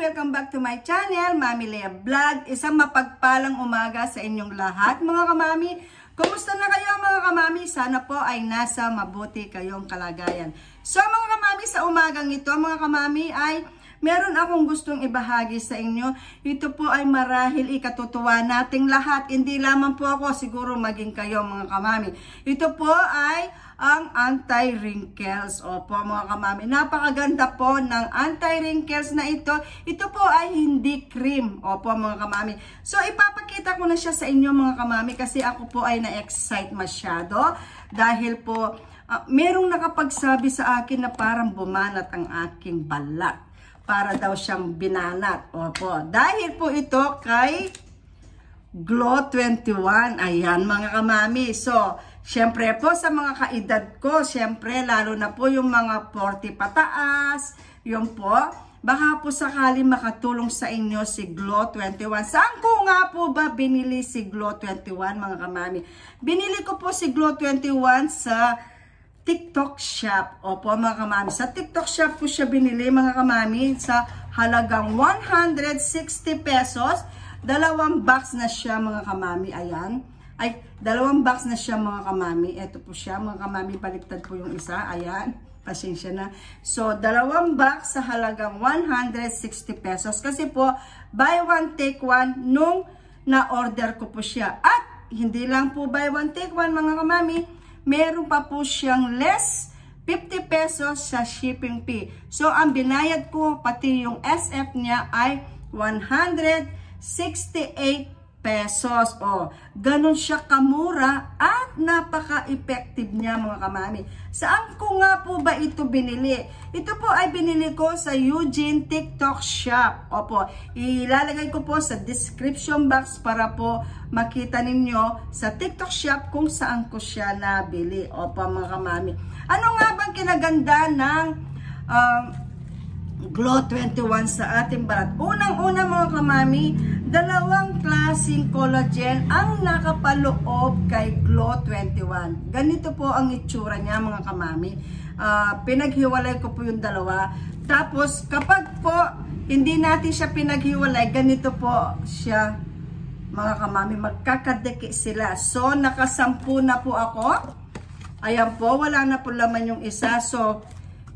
Welcome back to my channel, Mami Lea Vlog. Isang mapagpalang umaga sa inyong lahat, mga kamami. Kumusta na kayo, mga kamami? Sana po ay nasa mabuti kayong kalagayan. So, mga kamami, sa umagang ito, mga kamami, ay meron akong gustong ibahagi sa inyo. Ito po ay marahil ikatutuwa nating lahat. Hindi lamang po ako, siguro maging kayo, mga kamami. Ito po ay ang anti-wrinkles. Opo, mga kamami. Napakaganda po ng anti-wrinkles na ito. Ito po ay hindi cream. Opo, mga kamami. So, ipapakita ko na siya sa inyo, mga kamami, kasi ako po ay na-excite masyado. Dahil po, merong nakapagsabi sa akin na parang bumanat ang aking balat. Para daw siyang binanat. Opo. Dahil po ito kay Glow 21. Ayan, mga kamami. So, syempre po sa mga kaedad ko, syempre lalo na po yung mga 40 pataas, yung po, baka po sakali makatulong sa inyo si Glow 21. Saan ko nga po ba binili si Glow 21, mga kamami? Binili ko po si Glow 21 sa TikTok shop. Opo, mga kamami. Sa TikTok shop po siya binili, mga kamami, sa halagang 160 pesos. Dalawang box na siya, mga kamami. Ayan. Ay, dalawang box na siya, mga kamami. Ito po siya, mga kamami. Baliktad po yung isa. Ayan. Pasensya na. So, dalawang box sa halagang 160 pesos. Kasi po, buy one, take one nung na-order ko po siya. At, hindi lang po buy one, take one, mga kamami. Meron pa po siyang less 50 pesos sa shipping fee. So, ang binayad ko, pati yung SF niya ay 168 pesos. O, ganun siya kamura at napaka-effective niya, mga kamami. Saan ko nga po ba ito binili? Ito po ay binili ko sa Eugene TikTok Shop. Opo, ilalagay ko po sa description box para po makita ninyo sa TikTok Shop kung saan ko siya nabili. Opo, mga kamami. Ano nga bang kinaganda ng Glow 21 sa ating balat? Unang-una, mga kamami, dalawang klaseng collagen ang nakapaloob kay Glow 21. Ganito po ang itsura niya, mga kamami. Pinaghiwalay ko po yung dalawa. Tapos, kapag po hindi natin siya pinaghiwalay, ganito po siya, mga kamami. Magkakadiki sila. So, nakasampu na po ako. Ayan po, wala na po laman yung isa. So,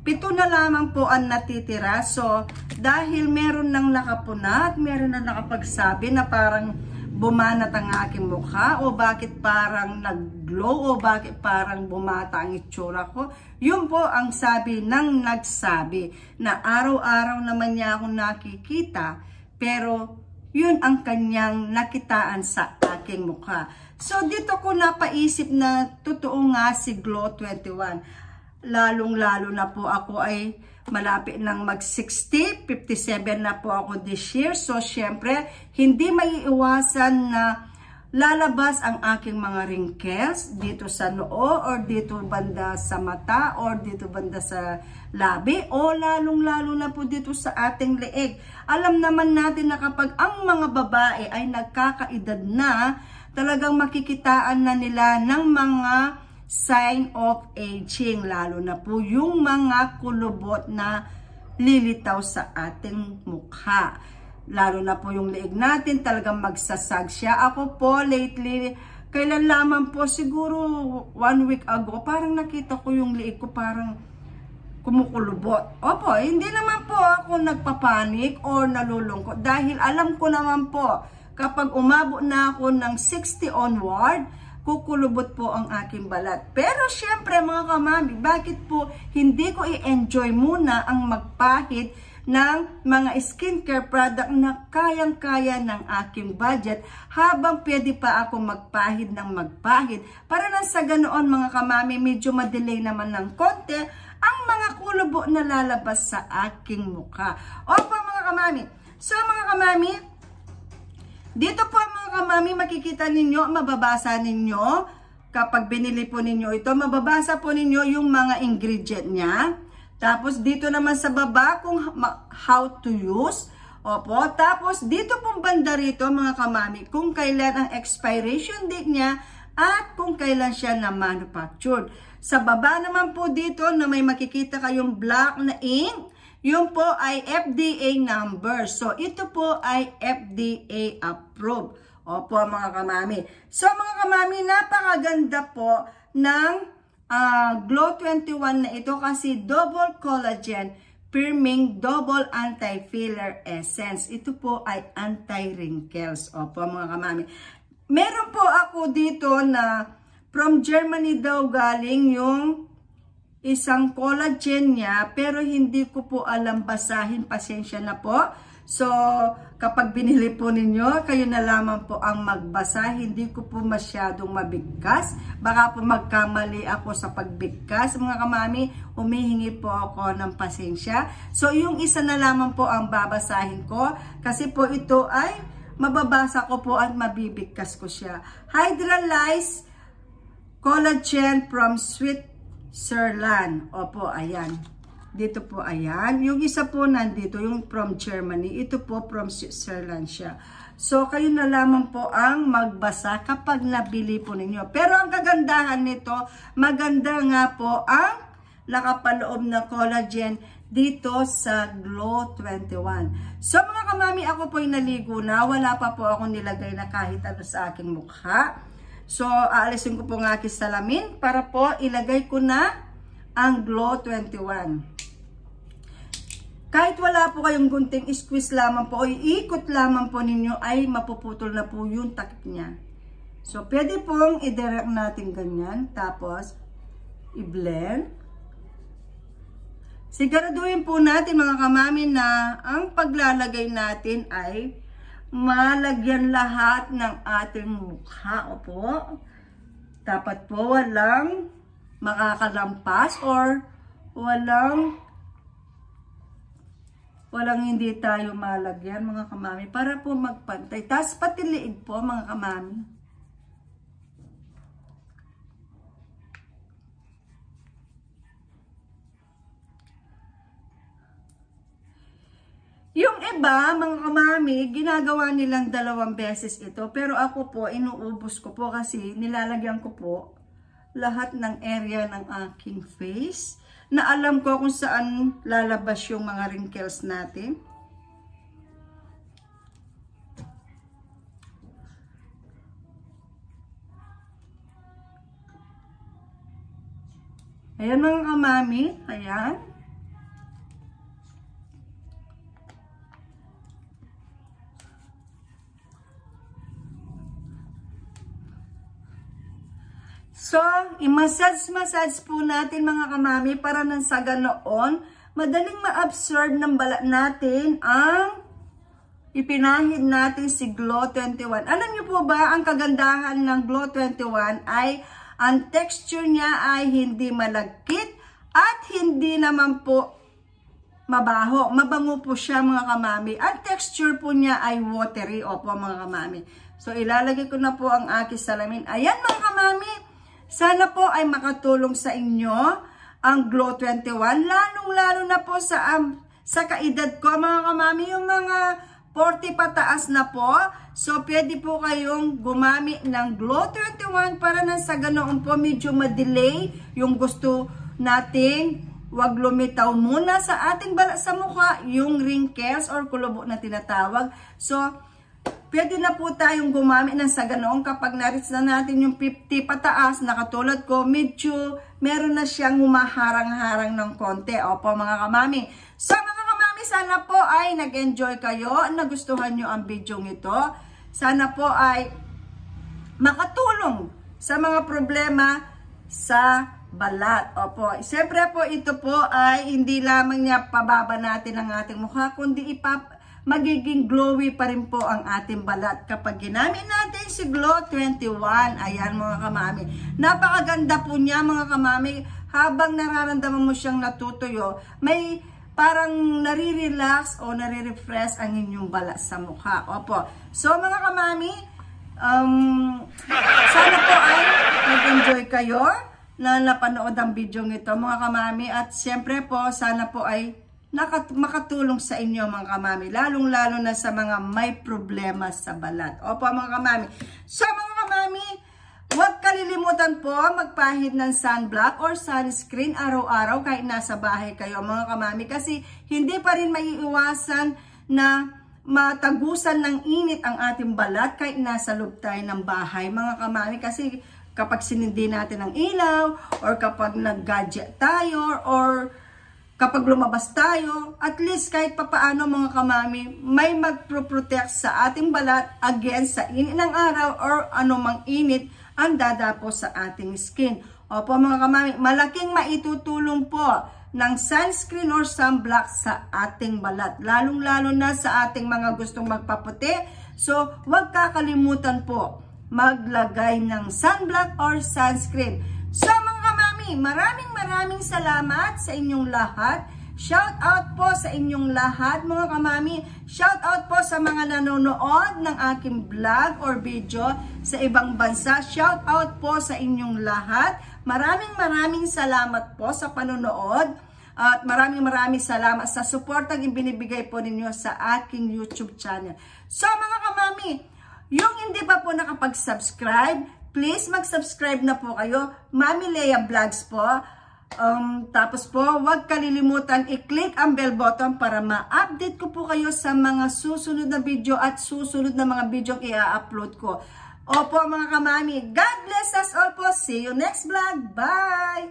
7 na lamang po ang natitira. So, dahil meron nang nakapuna at meron nang nakapagsabi na parang bumanat ang aking mukha o bakit parang nag-glow o bakit parang bumata ang itsura ko. Yun po ang sabi ng nagsabi na araw-araw naman niya akong nakikita pero yun ang kanyang nakitaan sa aking mukha. So, dito ko napaisip na totoo nga si Glow 21. Lalong-lalo na po ako ay malapit ng mag-60, 57 na po ako this year. So, syempre, hindi maiiwasan na lalabas ang aking mga wrinkles dito sa noo or dito banda sa mata or dito banda sa labi o lalong-lalo na po dito sa ating leeg. Alam naman natin na kapag ang mga babae ay nagkakaedad na, talagang makikitaan na nila ng mga sign of aging, lalo na po yung mga kulubot na lilitaw sa ating mukha. Lalo na po yung leeg natin, talagang magsasag siya. Ako po, lately, kailan lamang po, siguro 1 week ago, parang nakita ko yung leeg ko parang kumukulubot. Opo, hindi naman po ako nagpapanik or nalulungkot dahil alam ko naman po, kapag umabot na ako ng 60 onward, kukulubot po ang aking balat. Pero syempre, mga kamami, bakit po hindi ko i-enjoy muna ang magpahid ng mga skincare product na kayang-kaya ng aking budget habang pwede pa ako magpahid ng magpahid. Para na sa ganoon, mga kamami, medyo madelay naman ng konti ang mga kulubo na lalabas sa aking mukha. Opo, mga kamami. So, mga kamami, dito po, mga kamami, makikita ninyo, mababasa ninyo, kapag binili po ninyo ito, mababasa po ninyo yung mga ingredient niya. Tapos, dito naman sa baba, kung how to use. Opo, tapos, dito pong banda rito, mga kamami, kung kailan ang expiration date niya at kung kailan siya na manufactured. Sa baba naman po dito, na may makikita kayong black na ink, Yun po ay FDA number. So, ito po ay FDA approved. Opo, mga kamami. So, mga kamami, napakaganda po ng Glow 21 na ito kasi double collagen, firming, double anti-filler essence. Ito po ay anti-wrinkles. Opo, mga kamami. Meron po ako dito na from Germany daw galing yung isang collagen niya, pero hindi ko po alam basahin. Pasensya na po. So, kapag binili po ninyo, kayo na lamang po ang magbasa. Hindi ko po masyadong mabigkas. Baka po magkamali ako sa pagbigkas. Mga kamami, humihingi po ako ng pasensya. So, yung isa na lamang po ang babasahin ko. Kasi po ito ay mababasa ko po at mabibigkas ko siya. Hydrolyzed collagen from Switzerland. Opo, ayan. Dito po, ayan. Yung isa po nandito, yung from Germany. Ito po from Switzerland siya. So, kayo na lamang po ang magbasa kapag nabili po ninyo. Pero ang kagandahan nito, maganda nga po ang nakapaloob na collagen dito sa Glow 21. So, mga kamami, ako po'y naligo na. Wala pa po akong nilagay na kahit ano sa aking mukha. So, aalisin ko po ng aking salamin para po ilagay ko na ang Glow 21. Kahit wala po kayong gunting, squeeze lamang po o iikot lamang po ninyo ay mapuputol na po yung takip niya. So, pwede pong i-direct natin ganyan. Tapos, i-blend. Siguraduhin po natin mga kamami na ang paglalagay natin ay malagyan lahat ng ating mukha. Opo. Dapat po walang makakalampas or walang hindi tayo malagyan mga kamami para po magpantay. Tapos pati liig po mga kamami. Yung iba, mga kamami, ginagawa nilang 2 beses ito. Pero ako po, inuubos ko po kasi nilalagyan ko po lahat ng area ng aking face na alam ko kung saan lalabas yung mga wrinkles natin. Ayan mga kamami, ayan. So, i-massage po natin mga kamami para nang sa ganoon, madaling ma-absorb ng balat natin ang ipinahid natin si Glow 21. Alam niyo po ba, ang kagandahan ng Glow 21 ay ang texture niya ay hindi malagkit at hindi naman po mabaho. Mabango po siya mga kamami. Ang texture po niya ay watery. Opo mga kamami. So, ilalagay ko na po ang aking salamin. Ayan mga kamami. Sana po ay makatulong sa inyo ang Glow 21. Lalong-lalo na po sa kaedad ko mga kamami. Yung mga 40 pataas na po. So, pwede po kayong gumamit ng Glow 21 para na sa ganoon po medyo ma-delay yung gusto nating wag lumitaw muna sa ating balat sa mukha, yung wrinkles or kulobo na tinatawag. So, pwede na po tayong gumamit ng sa ganoon kapag na-reach na natin yung 50 pataas na katulad ko, medyo meron na siyang humaharang-harang ng konti. Opo mga kamami. So, mga kamami, sana po ay nag-enjoy kayo, nagustuhan nyo ang video ito. Sana po ay makatulong sa mga problema sa balat. Opo. Siyempre po ito po ay hindi lamang niya pababa natin ang ating mukha, kundi magiging glowy pa rin po ang ating balat kapag ginamit natin si Glow 21. Ayan mga kamami. Napakaganda po niya mga kamami. Habang nararamdaman mo siyang natutuyo, may parang nare-relax o nare-refresh ang inyong balat sa mukha. Opo. So mga kamami, sana po ay nag-enjoy kayo na napanood ang video nito mga kamami. At siyempre po, sana po ay makatulong sa inyo mga kamami. Lalong-lalo na sa mga may problema sa balat. Opo mga kamami. So mga kamami, Huwag kalilimutan po magpahid ng sunblock or sunscreen araw-araw kahit nasa bahay kayo mga kamami, kasi hindi pa rin maiiwasan na matagusan ng init ang ating balat kahit nasa loob tayo ng bahay mga kamami, kasi kapag sinindi natin ang ilaw or kapag nag-gadget tayo or kapag lumabas tayo, at least kahit papaano mga kamami, may magpro-protect sa ating balat against sa init ng araw or anumang init ang dadapo sa ating skin. Opo mga kamami, malaking maitutulong po ng sunscreen or sunblock sa ating balat, lalong-lalo na sa ating mga gustong magpaputi. So, huwag kakalimutan po maglagay ng sunblock or sunscreen. So mga kamami, maraming salamat sa inyong lahat. Shout out po sa inyong lahat mga kamami. Shout out po sa mga nanonood ng aking vlog or video sa ibang bansa. Shout out po sa inyong lahat. Maraming salamat po sa panonood. At maraming salamat sa suportang ibinibigay po ninyo sa aking YouTube channel. So mga kamami, yung hindi pa po nakapag-subscribe, please mag-subscribe na po kayo. Mami Lea Vlogs po. Tapos po, huwag kalilimutan i-click ang bell button para ma-update ko po kayo sa mga susunod na video at susunod na mga video i-upload ko. Opo mga kamami, God bless us all po. See you next vlog. Bye!